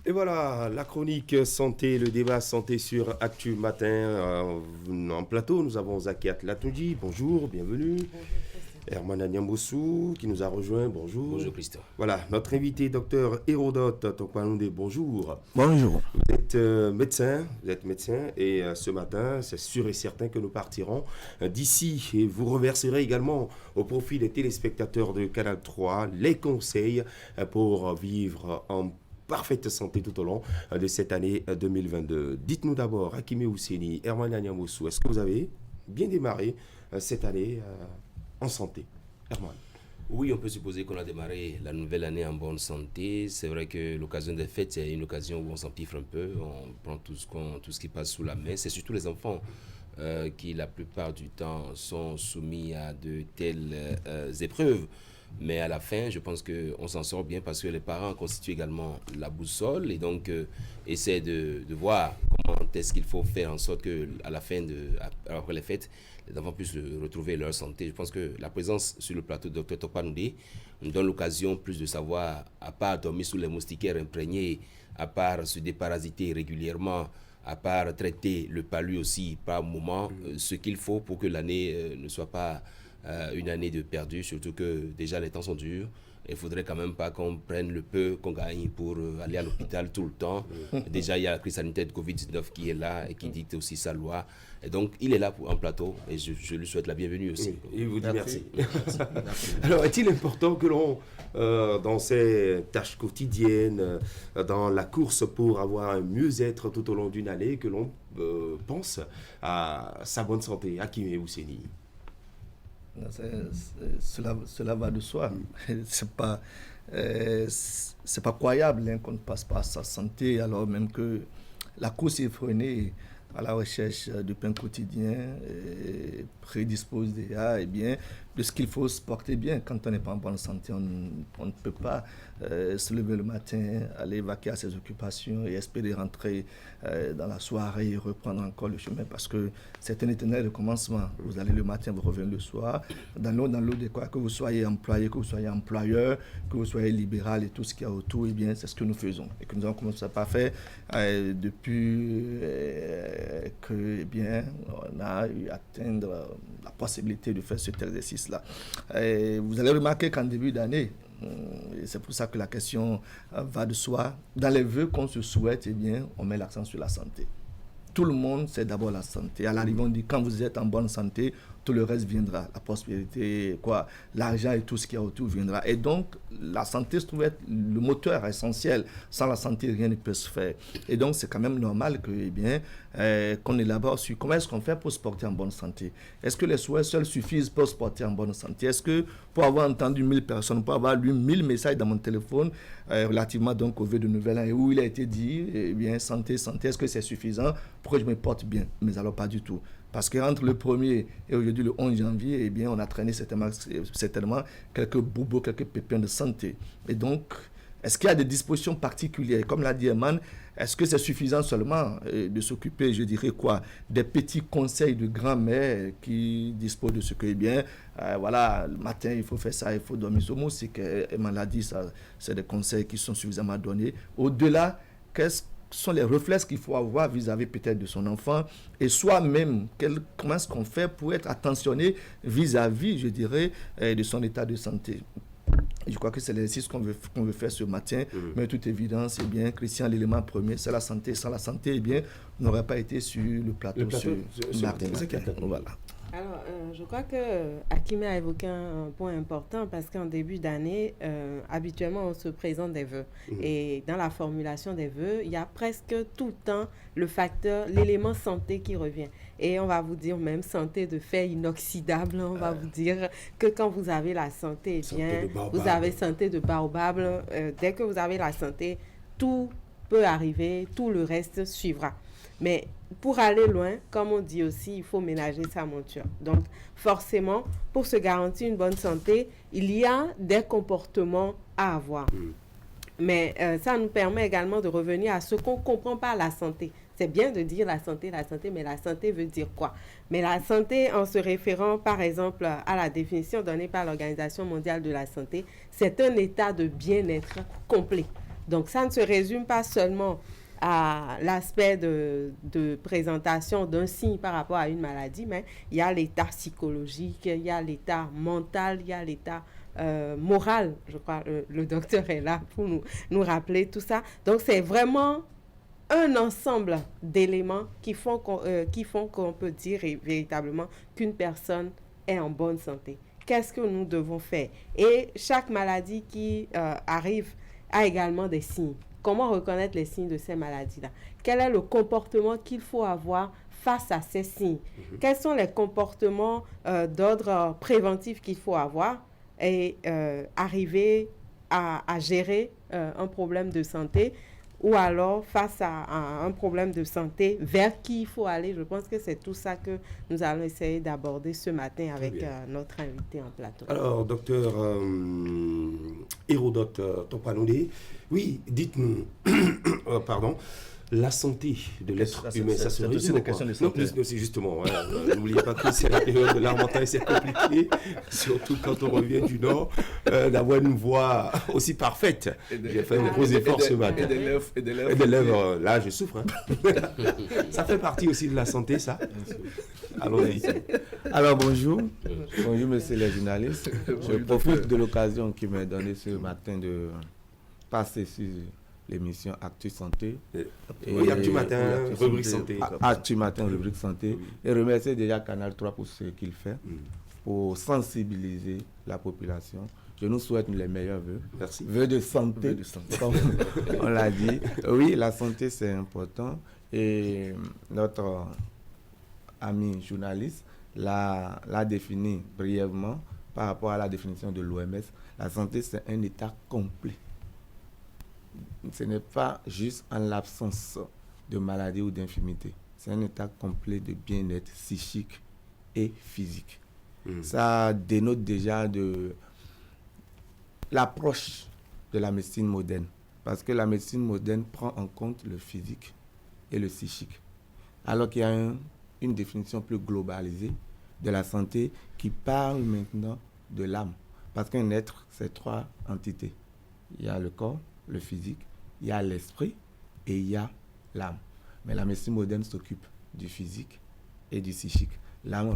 Et voilà, la chronique santé, le débat santé sur Actu Matin. En plateau, nous avons Zakiat Latouji, bonjour, bienvenue. Bonjour Christian. Herman Niamboussou qui nous a rejoint, bonjour. Bonjour Christian. Voilà, notre invité, docteur Hérodote Tokpanoundé, bonjour. Bonjour. Vous êtes médecin et ce matin, c'est sûr et certain que nous partirons d'ici et vous reverserez également au profit des téléspectateurs de Canal 3 les conseils pour vivre en parfaite santé tout au long de cette année 2022. Dites-nous d'abord, Hakime Ousseni, Herman Niamboussou, est-ce que vous avez bien démarré cette année en santé? Herman. Oui, on peut supposer qu'on a démarré la nouvelle année en bonne santé. C'est vrai que l'occasion des fêtes, c'est une occasion où on s'empiffre un peu, on prend tout ce qui passe sous la main. C'est surtout les enfants qui, la plupart du temps, sont soumis à de telles épreuves. Mais à la fin, je pense qu'on s'en sort bien parce que les parents constituent également la boussole et donc essaient de voir comment est-ce qu'il faut faire en sorte qu'à la fin, après les fêtes, les enfants puissent retrouver leur santé. Je pense que la présence sur le plateau de Dr Tokpanoundé nous donne l'occasion plus de savoir, à part dormir sous les moustiquaires imprégnés, à part se déparasiter régulièrement, à part traiter le palu aussi par moment, ce qu'il faut pour que l'année ne soit pas une année de perdu, surtout que déjà les temps sont durs. Il faudrait quand même pas qu'on prenne le peu qu'on gagne pour aller à l'hôpital tout le temps. Déjà, il y a la crise sanitaire de Covid-19 qui est là et qui dicte aussi sa loi. Et donc, il est là en plateau et je lui souhaite la bienvenue aussi. Oui, il vous dit merci. Alors, est-il important que l'on, dans ses tâches quotidiennes, dans la course pour avoir un mieux-être tout au long d'une année, que l'on pense à sa bonne santé? Hakime Ousseni. Cela va de soi. C'est pas croyable qu'on ne passe pas à sa santé alors même que la course effrénée à la recherche du pain quotidien prédispose déjà de ce qu'il faut se porter bien. Quand on n'est pas en bonne santé, on ne peut pas se lever le matin, aller vaquer à ses occupations et espérer rentrer dans la soirée et reprendre encore le chemin parce que c'est un éternel recommencement. Vous allez le matin, vous revenez le soir. Dans l'eau de quoi, que vous soyez employé, que vous soyez employeur, que vous soyez libéral et tout ce qu'il y a autour, c'est ce que nous faisons et que nous avons commencé à faire depuis on a eu atteindre la possibilité de faire cet exercice-là. Vous allez remarquer qu'en début d'année, et c'est pour ça que la question va de soi, dans les vœux qu'on se souhaite, on met l'accent sur la santé. Tout le monde, c'est d'abord la santé. À l'arrivée, on dit quand vous êtes en bonne santé, tout le reste viendra. La prospérité, l'argent et tout ce qu'il y a autour viendra. Et donc, la santé se trouve être le moteur essentiel. Sans la santé, rien ne peut se faire. Et donc, c'est quand même normal que, qu'on élabore sur comment est-ce qu'on fait pour se porter en bonne santé. Est-ce que les souhaits seuls suffisent pour se porter en bonne santé? Est-ce que pour avoir entendu 1000 personnes, pour avoir lu 1000 messages dans mon téléphone relativement donc au vœu de nouvel an et où il a été dit, santé, est-ce que c'est suffisant pour que je me porte bien? Mais alors pas du tout. Parce qu'entre le 1er et aujourd'hui le 11 janvier, on a traîné certainement quelques bobos, quelques pépins de santé. Et donc, est-ce qu'il y a des dispositions particulières? Comme l'a dit Herman, est-ce que c'est suffisant seulement de s'occuper, des petits conseils de grand-mère qui disposent de ce que, le matin, il faut faire ça, il faut dormir sur mousse, Herman l'a dit, ça, c'est des conseils qui sont suffisamment donnés. Au-delà, qu'est-ce sont les réflexes qu'il faut avoir vis-à-vis peut-être de son enfant et soi-même, comment est-ce qu'on fait pour être attentionné vis-à-vis, de son état de santé. Je crois que c'est l'exercice qu'on veut faire ce matin, mais toute évidence, Christian, l'élément premier, c'est la santé. Sans la santé, on n'aurait pas été sur le plateau ce matin. Voilà. Alors, je crois que Hakime a évoqué un point important parce qu'en début d'année, habituellement, on se présente des vœux. Et dans la formulation des vœux, il y a presque tout le temps l'élément santé qui revient. Et on va vous dire même santé de fer inoxydable. On va vous dire que quand vous avez la santé, vous avez santé de baobab. Dès que vous avez la santé, tout peut arriver, tout le reste suivra. Mais pour aller loin, comme on dit aussi, il faut ménager sa monture. Donc, forcément, pour se garantir une bonne santé, il y a des comportements à avoir. Mais ça nous permet également de revenir à ce qu'on ne comprend pas la santé. C'est bien de dire la santé, mais la santé veut dire quoi? Mais la santé, en se référant par exemple à la définition donnée par l'Organisation mondiale de la santé, c'est un état de bien-être complet. Donc, ça ne se résume pas seulement à l'aspect de présentation d'un signe par rapport à une maladie, mais il y a l'état psychologique, il y a l'état mental, il y a l'état moral. Je crois le docteur est là pour nous rappeler tout ça. Donc, c'est vraiment un ensemble d'éléments qui font qu'on peut dire véritablement qu'une personne est en bonne santé. Qu'est-ce que nous devons faire? Et chaque maladie qui arrive a également des signes. Comment reconnaître les signes de ces maladies-là? Quel est le comportement qu'il faut avoir face à ces signes? Quels sont les comportements d'ordre préventif qu'il faut avoir et arriver à gérer un problème de santé, ou alors face à un problème de santé, vers qui il faut aller? Je pense que c'est tout ça que nous allons essayer d'aborder ce matin avec notre invité en plateau. Alors, docteur Hérodote Topanoudé, oui, dites-nous, pardon, la santé de l'être humain, ça se résume à quoi? Non, c'est justement, n'oubliez pas que c'est la période de l'armentage, c'est compliqué, surtout quand on revient du Nord, d'avoir une voix aussi parfaite. J'ai fait un gros effort ce matin. Et des lèvres, là, je souffre. Ça fait partie aussi de la santé, ça. Allons-y. Alors, bonjour. Bonjour, monsieur les journalistes. Je profite de l'occasion qui m'est donnée ce matin de passer sur l'émission Actu Santé. Oui, Actu Matin, rubrique santé. Actu Matin, rubrique santé. Et remercier déjà Canal 3 pour ce qu'il fait, pour sensibiliser la population. Je nous souhaite les meilleurs vœux. Merci. Vœux de santé, comme on l'a dit. Oui, la santé, c'est important. Et notre ami journaliste l'a défini brièvement par rapport à la définition de l'OMS. La santé, c'est un état complet. Ce n'est pas juste en l'absence de maladie ou d'infirmité. C'est un état complet de bien-être psychique et physique. Ça dénote déjà de l'approche de la médecine moderne. Parce que la médecine moderne prend en compte le physique et le psychique. Alors qu'il y a une définition plus globalisée de la santé qui parle maintenant de l'âme. Parce qu'un être, c'est 3 entités. Il y a le corps, le physique, il y a l'esprit et il y a l'âme. Mais la médecine moderne s'occupe du physique et du psychique. L'âme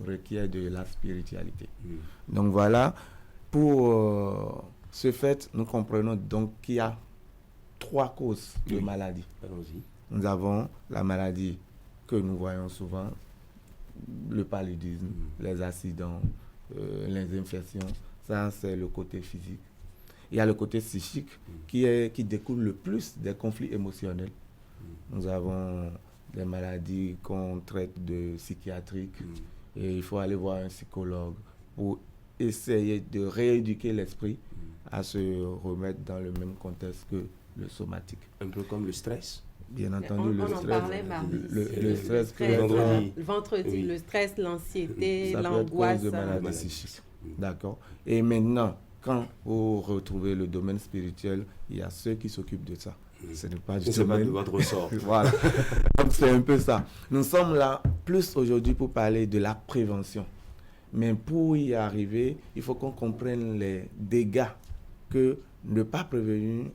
requiert de la spiritualité. Donc voilà, pour ce fait, nous comprenons donc qu'il y a 3 causes de maladie. Allons-y. Nous avons la maladie que nous voyons souvent, le paludisme, les accidents, les infections. Ça, c'est le côté physique. Il y a le côté psychique qui découle le plus des conflits émotionnels. Nous avons des maladies qu'on traite de psychiatriques et il faut aller voir un psychologue pour essayer de rééduquer l'esprit à se remettre dans le même contexte que le somatique. Un peu comme le stress. Bien entendu, le stress. Le stress vendredi, le stress, l'anxiété, l'angoisse. Ça peut être cause de maladie psychique. D'accord. Et maintenant, quand vous retrouvez le domaine spirituel, il y a ceux qui s'occupent de ça. Ce n'est pas du domaine de votre ressort. Voilà. Donc c'est un peu ça. Nous sommes là plus aujourd'hui pour parler de la prévention. Mais pour y arriver, il faut qu'on comprenne les dégâts que ne pas prévenir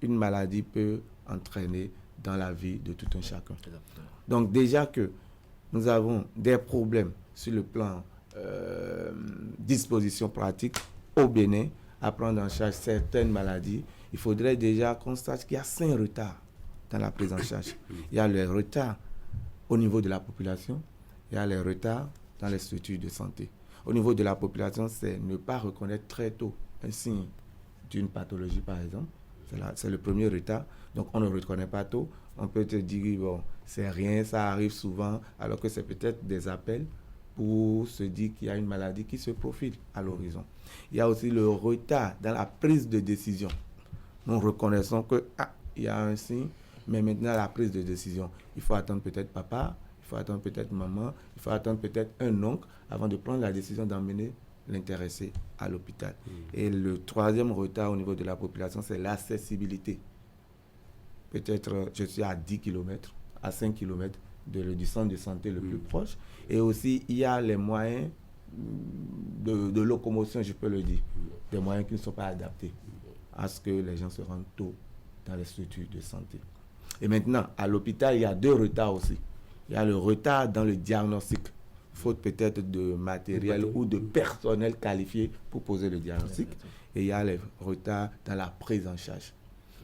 une maladie peut entraîner dans la vie de tout un chacun. Donc déjà que nous avons des problèmes sur le plan disposition pratique au Bénin à prendre en charge certaines maladies, il faudrait déjà qu'on sache qu'il y a 5 retards dans la prise en charge. Il y a les retards au niveau de la population, il y a les retards dans les structures de santé. Au niveau de la population, c'est ne pas reconnaître très tôt un signe d'une pathologie, par exemple. C'est le premier retard. Donc, on ne reconnaît pas tôt. On peut te dire, bon, c'est rien, ça arrive souvent, alors que c'est peut-être des appels pour se dire qu'il y a une maladie qui se profile à l'horizon. Il y a aussi le retard dans la prise de décision. Nous reconnaissons qu'il y a un signe, mais maintenant, la prise de décision, il faut attendre peut-être papa, il faut attendre peut-être maman, il faut attendre peut-être un oncle avant de prendre la décision d'emmener l'intéressé à l'hôpital. Et le troisième retard au niveau de la population, c'est l'accessibilité. Peut-être je suis à 10 km, à 5 km du centre de santé le plus proche. Et aussi, il y a les moyens de locomotion, je peux le dire, des moyens qui ne sont pas adaptés à ce que les gens se rendent tôt dans les structures de santé. Et maintenant, à l'hôpital, il y a 2 retards aussi. Il y a le retard dans le diagnostic, faute peut-être de matériel ou de personnel qualifié pour poser le diagnostic. Et il y a les retards dans la prise en charge.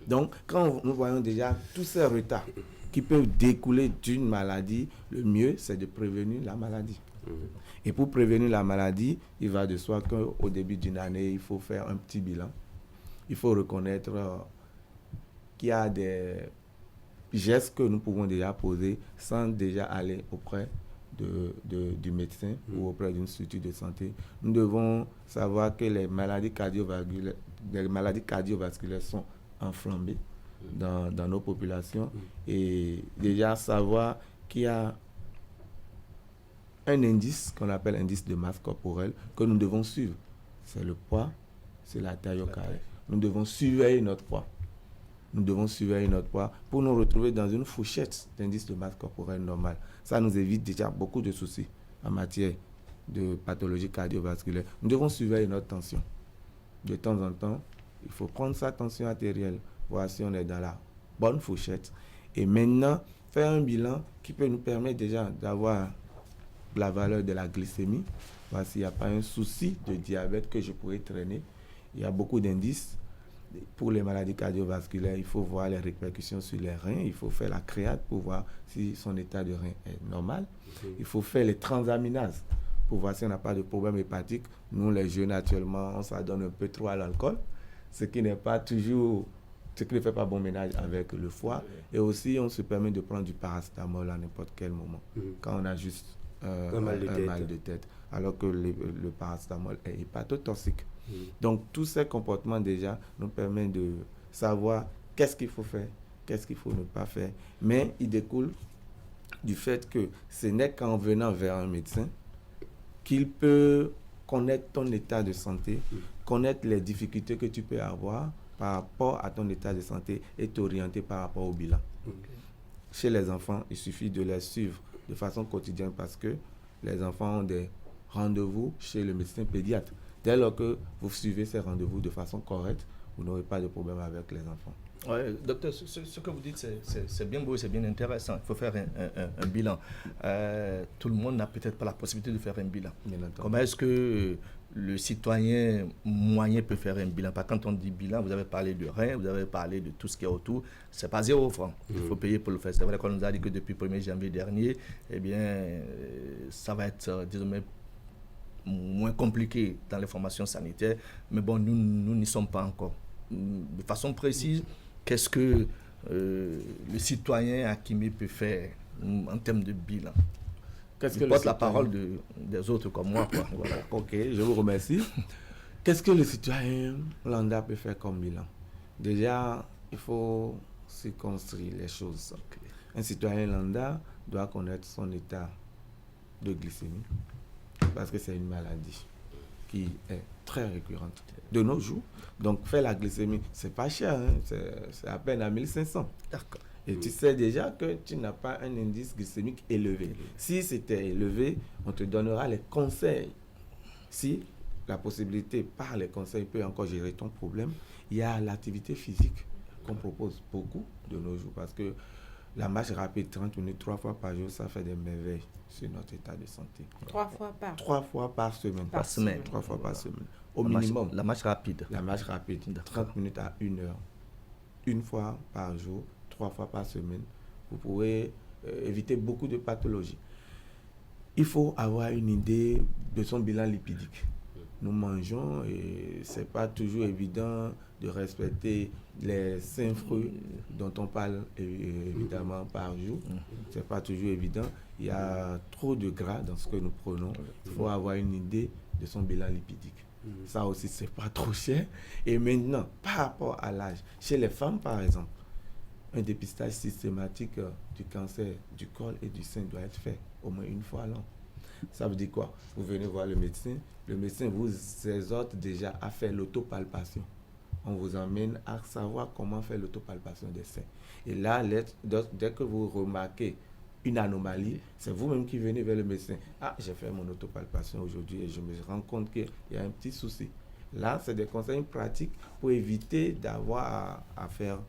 Donc, quand nous voyons déjà tous ces retards qui peuvent découler d'une maladie, le mieux, c'est de prévenir la maladie. Et pour prévenir la maladie, il va de soi qu'au début d'une année, il faut faire un petit bilan. Il faut reconnaître qu'il y a des gestes que nous pouvons déjà poser sans déjà aller auprès du médecin ou auprès d'une structure de santé. Nous devons savoir que les maladies cardiovasculaires sont enflammées dans nos populations et déjà savoir qu'il y a un indice qu'on appelle indice de masse corporelle que nous devons suivre. C'est le poids, c'est la taille au carré. Nous devons surveiller notre poids. Nous devons surveiller notre poids pour nous retrouver dans une fourchette d'indice de masse corporelle normale. Ça nous évite déjà beaucoup de soucis en matière de pathologie cardiovasculaire. Nous devons surveiller notre tension. De temps en temps, il faut prendre sa tension artérielle, voir si on est dans la bonne fourchette. Et maintenant, faire un bilan qui peut nous permettre déjà d'avoir la valeur de la glycémie, voir s'il n'y a pas un souci de diabète que je pourrais traîner. Il y a beaucoup d'indices. Pour les maladies cardiovasculaires, il faut voir les répercussions sur les reins. Il faut faire la créate pour voir si son état de rein est normal. Il faut faire les transaminases pour voir si on n'a pas de problème hépatique. Nous, les jeunes, actuellement, on s'adonne un peu trop à l'alcool, ce qui n'est pas toujours, ce qui ne fait pas bon ménage avec le foie. Et aussi, on se permet de prendre du paracétamol à n'importe quel moment, quand on a juste un mal de tête, alors que le paracétamol est hépatotoxique. Donc, tous ces comportements déjà nous permettent de savoir qu'est-ce qu'il faut faire, qu'est-ce qu'il faut ne pas faire. Mais il découle du fait que ce n'est qu'en venant vers un médecin qu'il peut connaître ton état de santé, connaître les difficultés que tu peux avoir par rapport à ton état de santé et t'orienter par rapport au bilan. Chez les enfants, il suffit de les suivre de façon quotidienne parce que les enfants ont des rendez-vous chez le médecin pédiatre. Dès lors que vous suivez ces rendez-vous de façon correcte, vous n'aurez pas de problème avec les enfants. Ouais, docteur, ce que vous dites, c'est bien beau, c'est bien intéressant. Il faut faire un bilan. Tout le monde n'a peut-être pas la possibilité de faire un bilan. Comment est-ce que le citoyen moyen peut faire un bilan? Parce que quand on dit bilan, vous avez parlé de rein, vous avez parlé de tout ce qui est autour. C'est pas 0 francs. Il faut payer pour le faire. C'est vrai qu'on nous a dit que depuis le 1er janvier dernier, eh bien, ça va être désormais moins compliqué dans les formations sanitaires. Mais bon, nous n'y sommes pas encore. De façon précise, qu'est-ce que le citoyen Akimé peut faire en termes de bilan? Je porte la parole des autres comme moi. Quoi. Voilà. Ok, je vous remercie. Qu'est-ce que le citoyen lambda peut faire comme bilan? Déjà, il faut circonscrire les choses. Un citoyen lambda doit connaître son état de glycémie parce que c'est une maladie qui est très récurrente de nos jours. Donc, faire la glycémie, c'est pas cher, hein? C'est à peine à 1500. D'accord. Et tu sais déjà que tu n'as pas un indice glycémique élevé. Si c'était élevé, on te donnera les conseils. Si la possibilité, par les conseils, peut encore gérer ton problème, il y a l'activité physique qu'on propose beaucoup de nos jours. Parce que la marche rapide, 30 minutes, 3 fois par jour, ça fait des merveilles sur notre état de santé. 3 fois par 3 fois par semaine. Par semaine. 3 fois par semaine. Au minimum. La marche rapide. La marche rapide, 30 minutes à 1 heure. 1 fois par jour, 3 fois par semaine. Vous pourrez éviter beaucoup de pathologies. Il faut avoir une idée de son bilan lipidique. Nous mangeons et c'est pas toujours évident de respecter les 5 fruits dont on parle évidemment par jour. C'est pas toujours évident. Il y a trop de gras dans ce que nous prenons. Il faut avoir une idée de son bilan lipidique. Ça aussi, c'est pas trop cher. Et maintenant, par rapport à l'âge, chez les femmes par exemple, un dépistage systématique du cancer du col et du sein doit être fait au moins 1 fois l'an. Ça veut dire quoi? Vous venez voir le médecin vous exhorte déjà à faire l'autopalpation. On vous emmène à savoir comment faire l'autopalpation des seins. Et là, dès que vous remarquez une anomalie, c'est vous-même qui venez vers le médecin. Ah, j'ai fait mon autopalpation aujourd'hui et je me rends compte qu'il y a un petit souci. Là, c'est des conseils pratiques pour éviter d'avoir à faire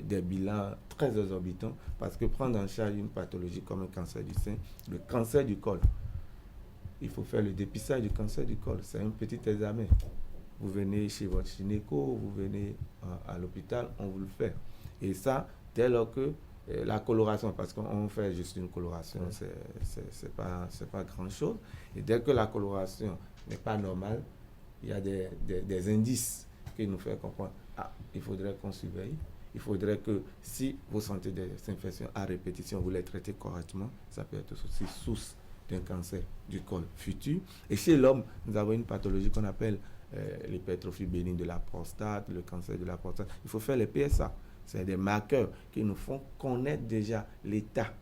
des bilans très exorbitants, parce que prendre en charge une pathologie comme un cancer du sein, le cancer du col, il faut faire le dépistage du cancer du col. C'est un petit examen. Vous venez chez votre gynéco, vous venez à l'hôpital, on vous le fait. Et ça, dès lors que la coloration, parce qu'on fait juste une coloration, c'est pas grand-chose. Et dès que la coloration n'est pas normale, il y a des indices qui nous font comprendre, il faudrait qu'on surveille. Il faudrait que si vous sentez des infections à répétition, vous les traitez correctement. Ça peut être aussi source d'un cancer du col futur. Et chez l'homme, nous avons une pathologie qu'on appelle l'hypertrophie bénigne de la prostate, le cancer de la prostate. Il faut faire les PSA. C'est des marqueurs qui nous font connaître déjà l'état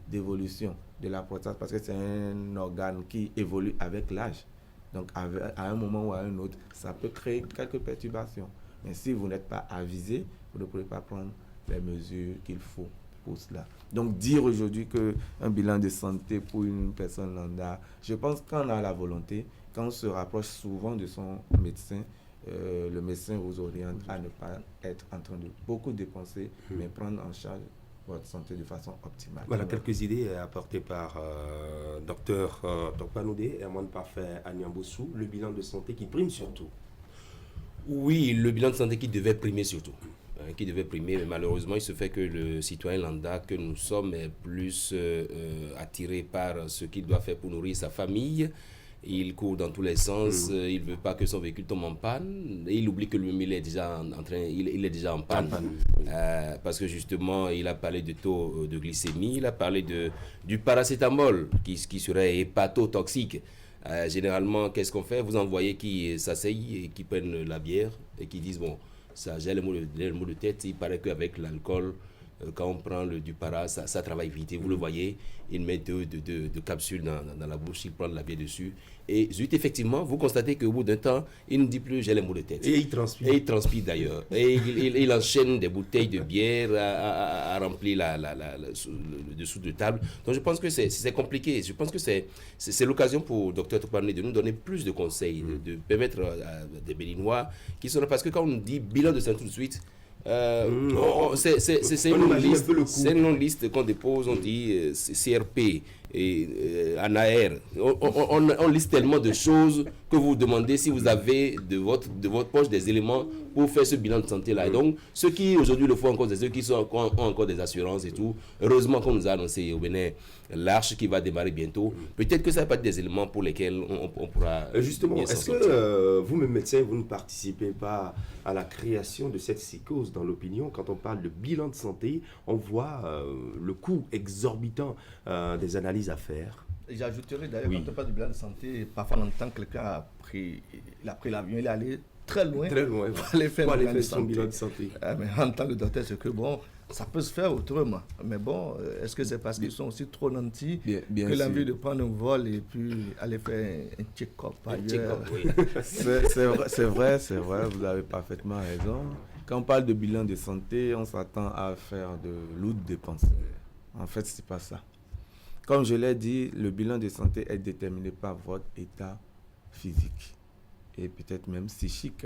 d'évolution de la prostate, parce que c'est un organe qui évolue avec l'âge. Donc, à un moment ou à un autre, ça peut créer quelques perturbations. Mais si vous n'êtes pas avisé, vous ne pourrez pas prendre les mesures qu'il faut pour cela. Donc, dire aujourd'hui qu'un bilan de santé pour une personne lambda, je pense qu'on a la volonté, quand on se rapproche souvent de son médecin, le médecin vous oriente à ne pas être en train de beaucoup dépenser, mais prendre en charge votre santé de façon optimale. Voilà quelques idées apportées par Dr Tokpanoudé, Herman Parfait, Anyambossou, le bilan de santé qui prime surtout. Oui, le bilan de santé qui devait primer surtout. Qui devait primer, mais malheureusement, il se fait que le citoyen lambda que nous sommes est plus attiré par ce qu'il doit faire pour nourrir sa famille. Il court dans tous les sens, il ne veut pas que son véhicule tombe en panne, et il oublie que lui-même il est déjà il est déjà en panne. Parce que justement, il a parlé de taux de glycémie, il a parlé du paracétamol qui serait hépatotoxique. Généralement, qu'est-ce qu'on fait? Vous envoyez qui s'asseyent et qui prennent la bière et qui disent, bon, ça j'ai les maux de tête. Il paraît qu'avec l'alcool, quand on prend du para, ça travaille vite. Et vous le voyez, il met deux capsules dans la bouche, il prend la bière dessus. Et zut, effectivement, vous constatez qu'au bout d'un temps, il ne dit plus j'ai les maux de tête. Et il transpire. Et il transpire d'ailleurs. Et il enchaîne des bouteilles de bière à remplir le dessous de table. Donc je pense que c'est compliqué. Je pense que c'est l'occasion pour Dr Tokpanoudé de nous donner plus de conseils, de permettre à des Béninois qui sont là. Parce que quand on dit bilan de santé tout de suite, c'est une longue liste qu'on dépose, on dit CRP et ANAR. On liste tellement de choses que vous vous demandez si vous avez de votre poche des éléments pour faire ce bilan de santé là. Et donc, ceux qui aujourd'hui le font encore, c'est ceux qui ont encore des assurances et tout. Heureusement qu'on nous a annoncé au Bénin l'arche qui va démarrer bientôt. Peut-être que ça va pas être des éléments pour lesquels on pourra. Justement, est-ce que vous-même médecin, vous ne participez pas à la création de cette psychose dans l'opinion? Quand on parle de bilan de santé, on voit le coût exorbitant des analyses à faire. J'ajouterais d'ailleurs, quand on parle du bilan de santé, parfois on entend que quelqu'un a pris l'avion, il est allé très loin pour aller faire son bilan de santé. Mais en tant que docteur, c'est que bon, ça peut se faire autrement. Mais bon, est-ce que c'est parce qu'ils sont aussi trop nantis que l'envie de prendre un vol et puis aller faire un check-up ailleurs? C'est vrai, vous avez parfaitement raison. Quand on parle de bilan de santé, on s'attend à faire de lourdes dépenses. En fait, c'est pas ça. Comme je l'ai dit, le bilan de santé est déterminé par votre état physique et peut-être même psychique.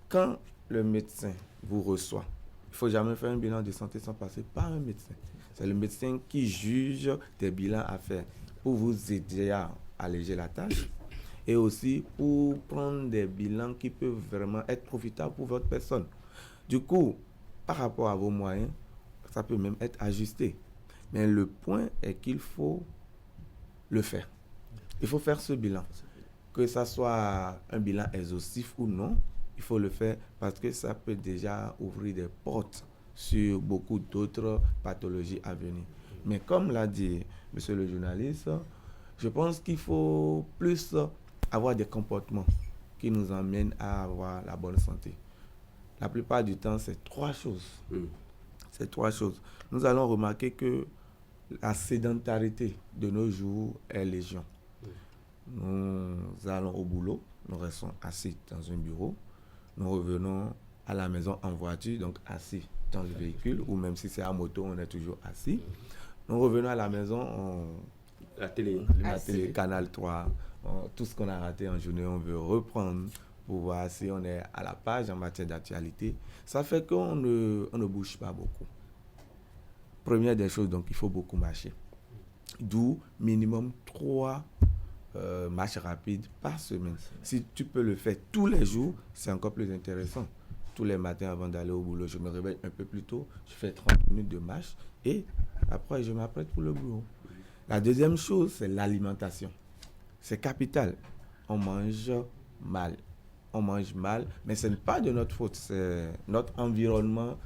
Quand le médecin vous reçoit, il ne faut jamais faire un bilan de santé sans passer par un médecin. C'est le médecin qui juge des bilans à faire pour vous aider à alléger la tâche et aussi pour prendre des bilans qui peuvent vraiment être profitables pour votre personne. Du coup, par rapport à vos moyens, ça peut même être ajusté. Mais le point est qu'il faut le faire. Il faut faire ce bilan. Que ça soit un bilan exhaustif ou non, il faut le faire parce que ça peut déjà ouvrir des portes sur beaucoup d'autres pathologies à venir. Mais comme l'a dit monsieur le journaliste, je pense qu'il faut plus avoir des comportements qui nous amènent à avoir la bonne santé. La plupart du temps, c'est trois choses. C'est trois choses. Nous allons remarquer que la sédentarité de nos jours est légion. Nous allons au boulot, nous restons assis dans un bureau, nous revenons à la maison en voiture, donc assis dans le véhicule, ou même si c'est à moto, on est toujours assis. Nous revenons à la maison, la télé, Canal 3, tout ce qu'on a raté en journée, on veut reprendre pour voir si on est à la page en matière d'actualité. Ça fait qu'on ne bouge pas beaucoup. Première des choses, donc il faut beaucoup marcher. D'où minimum 3 marches rapides par semaine. Si tu peux le faire tous les jours, c'est encore plus intéressant. Tous les matins avant d'aller au boulot, je me réveille un peu plus tôt, je fais 30 minutes de marche et après je m'apprête pour le boulot. La deuxième chose, c'est l'alimentation. C'est capital. On mange mal. On mange mal, mais ce n'est pas de notre faute, c'est notre environnement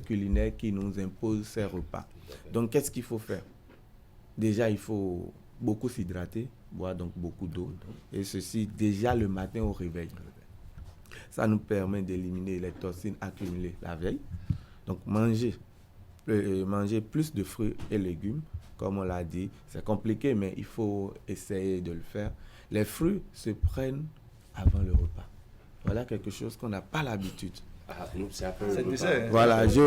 culinaire qui nous impose ces repas. Donc, qu'est-ce qu'il faut faire? Déjà, il faut beaucoup s'hydrater, boire donc beaucoup d'eau, et ceci déjà le matin au réveil. Ça nous permet d'éliminer les toxines accumulées la veille. Donc, manger plus de fruits et légumes, comme on l'a dit, c'est compliqué, mais il faut essayer de le faire. Les fruits se prennent avant le repas. Voilà quelque chose qu'on n'a pas l'habitude. Voilà, je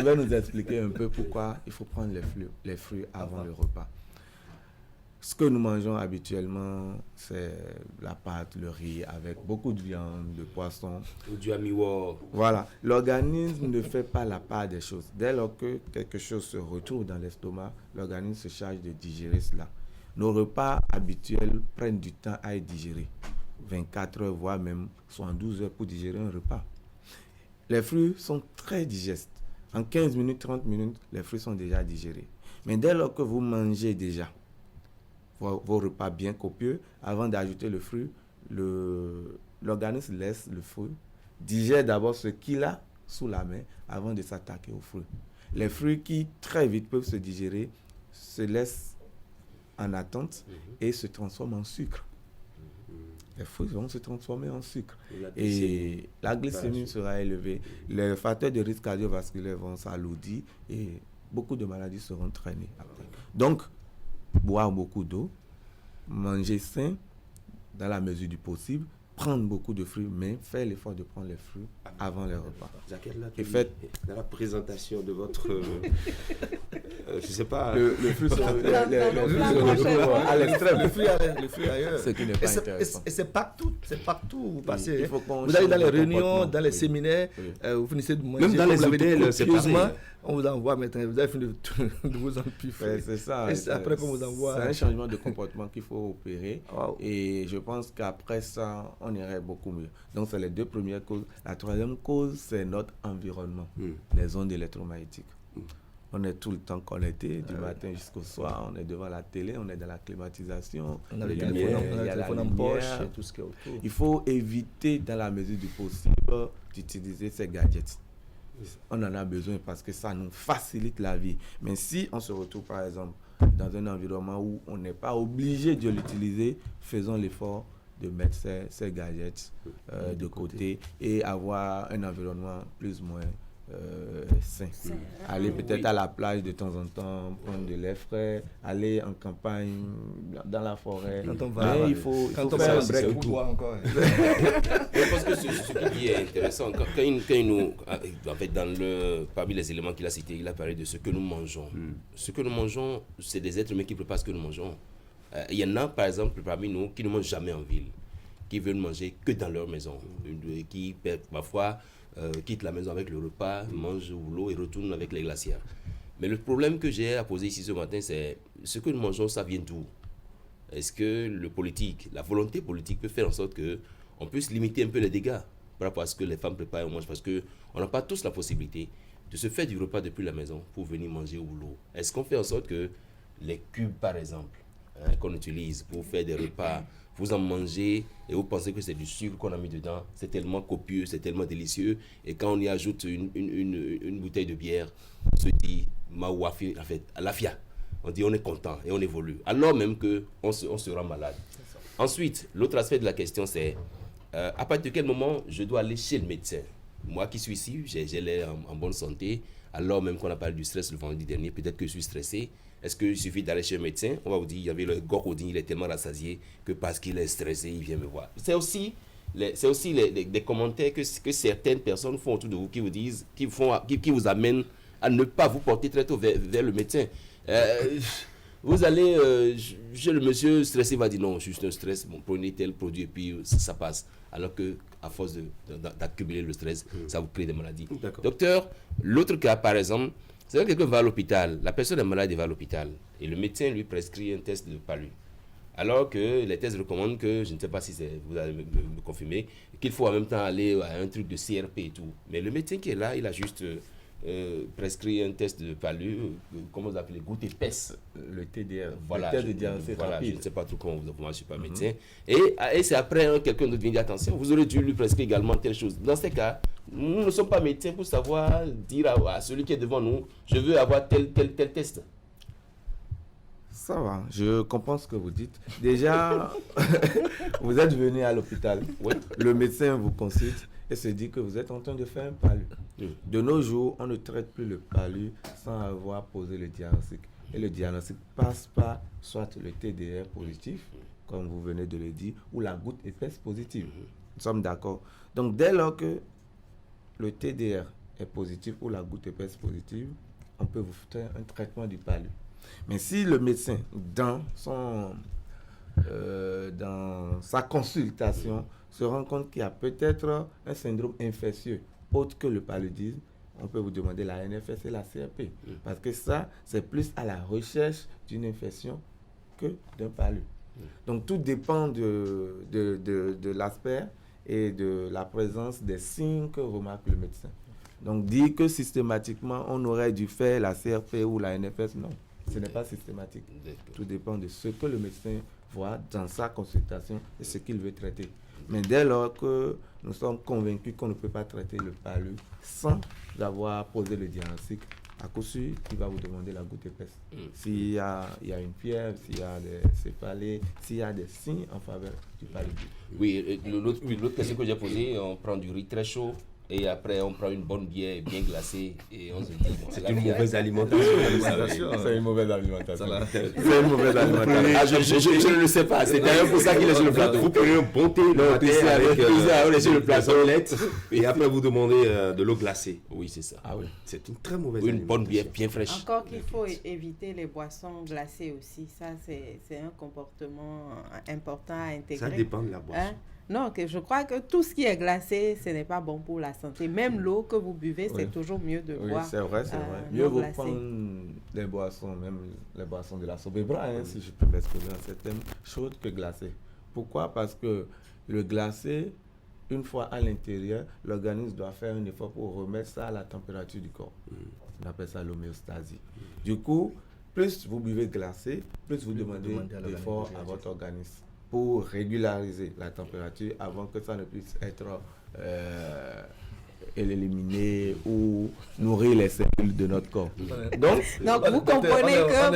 vais nous expliquer un peu pourquoi il faut prendre les fruits avant le repas. Ce que nous mangeons habituellement, c'est la pâte, le riz, avec beaucoup de viande, de poisson. Ou du amiwa. Voilà, l'organisme ne fait pas la part des choses. Dès lors que quelque chose se retrouve dans l'estomac, l'organisme se charge de digérer cela. Nos repas habituels prennent du temps à être digérés. 24 heures, voire même 72 heures pour digérer un repas. Les fruits sont très digestes. En 15 minutes, 30 minutes, les fruits sont déjà digérés. Mais dès lors que vous mangez déjà vos repas bien copieux, avant d'ajouter le fruit, l'organisme laisse le fruit, digère d'abord ce qu'il a sous la main avant de s'attaquer aux fruits. Les fruits qui très vite peuvent se digérer se laissent en attente et se transforment en sucre. Les fruits vont se transformer en sucre. Et la glycémie sera élevée. Les facteurs de risque cardiovasculaire vont s'alourdir et beaucoup de maladies seront traînées après. Donc, boire beaucoup d'eau, manger sain dans la mesure du possible, prendre beaucoup de fruits, mais faire l'effort de prendre les fruits avant les repas. Et faites dans la présentation de votre... je sais pas... Le fruit se retrouve à l'extrême. Le fruit ailleurs. Ce qui n'est pas intéressant. Et c'est partout où vous passez. Oui, vous allez dans les réunions, dans les séminaires, vous finissez de manger. Même dans les hôtels, c'est pareil. On vous envoie maintenant, vous avez fini de vous empiffrer. C'est ça. Et après qu'on vous envoie... C'est un changement de comportement qu'il faut opérer. Wow. Et je pense qu'après ça, on irait beaucoup mieux. Donc, c'est les deux premières causes. La troisième cause, c'est notre environnement, les ondes électromagnétiques. On est tout le temps connecté, du matin jusqu'au soir. On est devant la télé, on est dans la climatisation. On a le téléphone en poche et tout ce qui est autour. Il faut éviter, dans la mesure du possible, d'utiliser ces gadgets. On en a besoin parce que ça nous facilite la vie. Mais si on se retrouve, par exemple, dans un environnement où on n'est pas obligé de l'utiliser, faisons l'effort de mettre ces gadgets de côté et avoir un environnement plus ou moins sain. Aller peut-être à la plage de temps en temps, prendre de l'air frais, aller en campagne, dans la forêt. Quand on va, il faut on faire un break break tout. encore. Je pense que ce qui est intéressant, quand il nous, en fait, parmi les éléments qu'il a cités, il a parlé de ce que nous mangeons. Ce que nous mangeons, c'est des êtres humains qui préparent ce que nous mangeons. Il y en a, par exemple, parmi nous, qui ne mangent jamais en ville, qui veulent manger que dans leur maison, qui parfois quittent la maison avec le repas, mangent au boulot et retournent avec les glacières. Mais le problème que j'ai à poser ici ce matin, c'est ce que nous mangeons, ça vient d'où? Est-ce que la volonté politique peut faire en sorte qu'on puisse limiter un peu les dégâts par rapport à ce que les femmes préparent et mangent? Parce qu'on n'a pas tous la possibilité de se faire du repas depuis la maison pour venir manger au boulot. Est-ce qu'on fait en sorte que les cubes, par exemple, qu'on utilise pour faire des repas, vous en mangez et vous pensez que c'est du sucre qu'on a mis dedans, c'est tellement copieux, c'est tellement délicieux, et quand on y ajoute une bouteille de bière, on se dit Maouafi, en fait, Lafia. On dit on est content et on évolue, alors même qu'on se rend malade. Ensuite, l'autre aspect de la question, c'est à partir de quel moment je dois aller chez le médecin? Moi qui suis ici, j'ai l'air en bonne santé, alors même qu'on a parlé du stress le vendredi dernier, peut-être que je suis stressé. Est-ce qu'il suffit d'aller chez un médecin? On va vous dire, il y avait le Gorodin, il est tellement rassasié que parce qu'il est stressé, il vient me voir. C'est aussi des commentaires que certaines personnes font autour de vous qui vous disent, qui vous amènent à ne pas vous porter très tôt vers le médecin. Vous allez, le monsieur stressé va dire non, juste un stress, bon, prenez tel produit et puis ça passe. Alors que à force d'accumuler le stress, ça vous crée des maladies. Docteur, l'autre cas par exemple, c'est quand quelqu'un va à l'hôpital, la personne est malade et va à l'hôpital et le médecin lui prescrit un test de palu. Alors que les tests recommandent que, je ne sais pas si vous allez me confirmer, qu'il faut en même temps aller à un truc de CRP et tout. Mais le médecin qui est là, il a juste prescrit un test de palu, comment vous appelez, goutte épaisse. Le TDR, voilà, le test de diagnostic rapide. Je ne sais pas trop comment vous moi je ne suis pas médecin. Et c'est après quelqu'un d'autre vient dire attention, vous aurez dû lui prescrire également telle chose. Dans ces cas, nous ne sommes pas médecins pour savoir dire à celui qui est devant nous, je veux avoir tel test. Ça va, je comprends ce que vous dites. Déjà, vous êtes venu à l'hôpital, oui. Le médecin vous consulte et se dit que vous êtes en train de faire un palu. De nos jours, on ne traite plus le palu sans avoir posé le diagnostic. Et le diagnostic passe par soit le TDR positif, comme vous venez de le dire, ou la goutte épaisse positive. Nous sommes d'accord. Donc, dès lors que le TDR est positif ou la goutte épaisse positive, on peut vous faire un traitement du palu. Mais si le médecin, dans sa consultation, se rend compte qu'il y a peut-être un syndrome infectieux autre que le paludisme, on peut vous demander la NFS et la CRP. Parce que ça, c'est plus à la recherche d'une infection que d'un palu. Donc tout dépend de l'aspect et de la présence des signes que remarque le médecin. Donc dire que systématiquement on aurait dû faire la CRP ou la NFS, non. Ce n'est pas systématique. Tout dépend de ce que le médecin voit dans sa consultation et ce qu'il veut traiter. Mais dès lors que nous sommes convaincus qu'on ne peut pas traiter le palu sans avoir posé le diagnostic, à coup sûr, il va vous demander la goutte épaisse. S'il y a une fièvre, s'il y a des céphalées, s'il y a des signes en faveur du paludisme. Oui, l'autre question que j'ai posée, on prend du riz très chaud. Et après, on prend une bonne bière bien glacée et on se dit... Bon, c'est une mauvaise alimentation. C'est une mauvaise alimentation. C'est une mauvaise alimentation. Je ne le sais pas. C'est d'ailleurs pour ça qu'il est sur le plateau. Vous prenez un bon thé sur le plateau et après vous demandez de l'eau glacée. Oui, c'est ça. Ah oui. C'est une très mauvaise alimentation. Une bonne bière bien fraîche. Encore qu'il faut éviter les boissons glacées aussi. Ça, c'est un comportement important à intégrer. Ça dépend de la boisson. Non, je crois que tout ce qui est glacé, ce n'est pas bon pour la santé. Même l'eau que vous buvez, c'est toujours mieux de boire. Oui, c'est vrai. Mieux vaut prendre des boissons, même les boissons de la Sobebra, si je peux m'exprimer dans cette thème, chaudes que glacées. Pourquoi? Parce que le glacé, une fois à l'intérieur, l'organisme doit faire un effort pour remettre ça à la température du corps. On appelle ça l'homéostasie. Du coup, plus vous buvez glacé, plus vous demandez d'effort à votre organisme pour régulariser la température avant que ça ne puisse être éliminé ou nourrir les cellules de notre corps. Donc vous comprenez que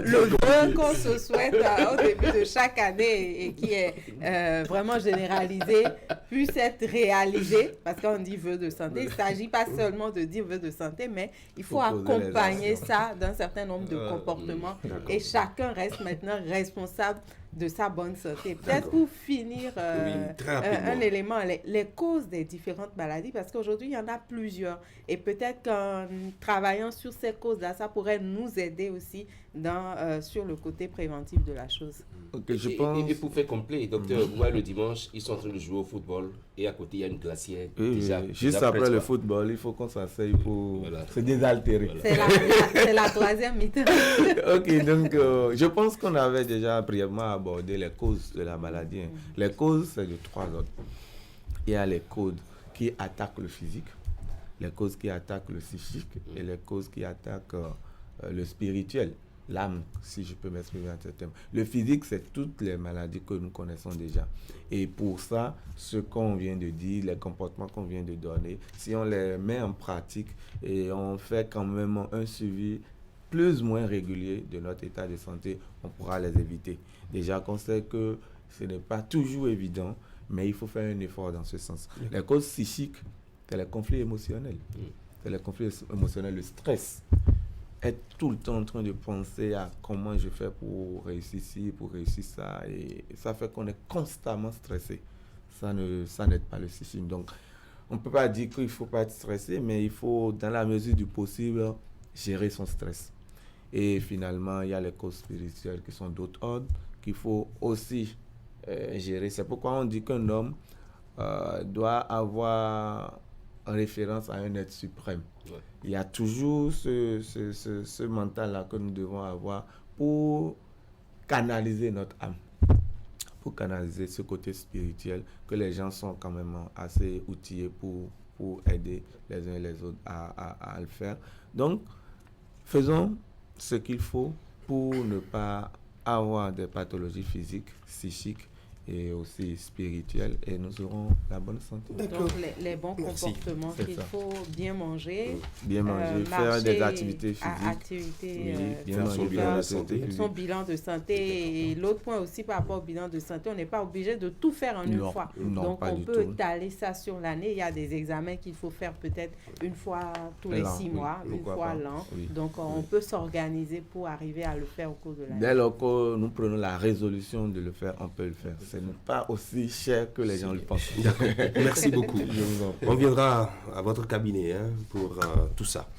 le vœu qu'on se souhaite au début de chaque année et qui est vraiment généralisé puisse être réalisé, parce qu'on dit vœu de santé, il ne s'agit pas seulement de dire vœu de santé, mais il faut accompagner ça d'un certain nombre de comportements et chacun reste maintenant responsable de sa bonne santé. Peut-être pour finir un élément, les causes des différentes maladies, parce qu'aujourd'hui, il y en a plusieurs. Et peut-être qu'en travaillant sur ces causes-là, ça pourrait nous aider aussi sur le côté préventif de la chose. Okay, je pense... et pour faire complet, docteur, vous voyez, le dimanche, ils sont en train de jouer au football et à côté, il y a une glacière. Juste après le football, il faut qu'on s'asseye pour se désaltérer. C'est la troisième mi-temps. Ok, donc je pense qu'on avait déjà brièvement abordé les causes de la maladie. Les causes, c'est de trois ordres. Il y a les causes qui attaquent le physique, les causes qui attaquent le psychique et les causes qui attaquent le spirituel, l'âme, si je peux m'exprimer en ce terme. Le physique, c'est toutes les maladies que nous connaissons déjà. Et pour ça, ce qu'on vient de dire, les comportements qu'on vient de donner, si on les met en pratique et on fait quand même un suivi plus ou moins régulier de notre état de santé, on pourra les éviter. Déjà qu'on sait que ce n'est pas toujours évident, mais il faut faire un effort dans ce sens. Les causes psychiques, c'est les conflits émotionnels. C'est les conflits émotionnels, le stress. Être tout le temps en train de penser à comment je fais pour réussir ci, pour réussir ça. Et ça fait qu'on est constamment stressé. Ça n'aide pas le psychisme. Donc, on ne peut pas dire qu'il ne faut pas être stressé, mais il faut, dans la mesure du possible, gérer son stress. Et finalement, il y a les causes spirituelles qui sont d'autres ordres qu'il faut aussi gérer. C'est pourquoi on dit qu'un homme doit avoir référence à un être suprême. Ouais. Il y a toujours ce mental-là que nous devons avoir pour canaliser notre âme, pour canaliser ce côté spirituel, que les gens sont quand même assez outillés pour aider les uns et les autres à le faire. Donc, faisons ce qu'il faut pour ne pas avoir des pathologies physiques, psychiques et aussi spirituelles, et nous aurons la bonne santé. Donc les bons comportements, qu'il faut bien manger, faire des activités physiques, bien manger, son bilan de santé. Et l'autre point aussi par rapport au bilan de santé, on n'est pas obligé de tout faire en une fois. Donc on peut étaler ça sur l'année. Il y a des examens qu'il faut faire peut-être une fois tous les 6 mois, une fois l'an. Donc on peut s'organiser pour arriver à le faire au cours de l'année. Dès lors que nous prenons la résolution de le faire, on peut le faire. Ce n'est pas aussi cher que les gens le pensent. D'accord. Merci beaucoup. On viendra à votre cabinet pour tout ça.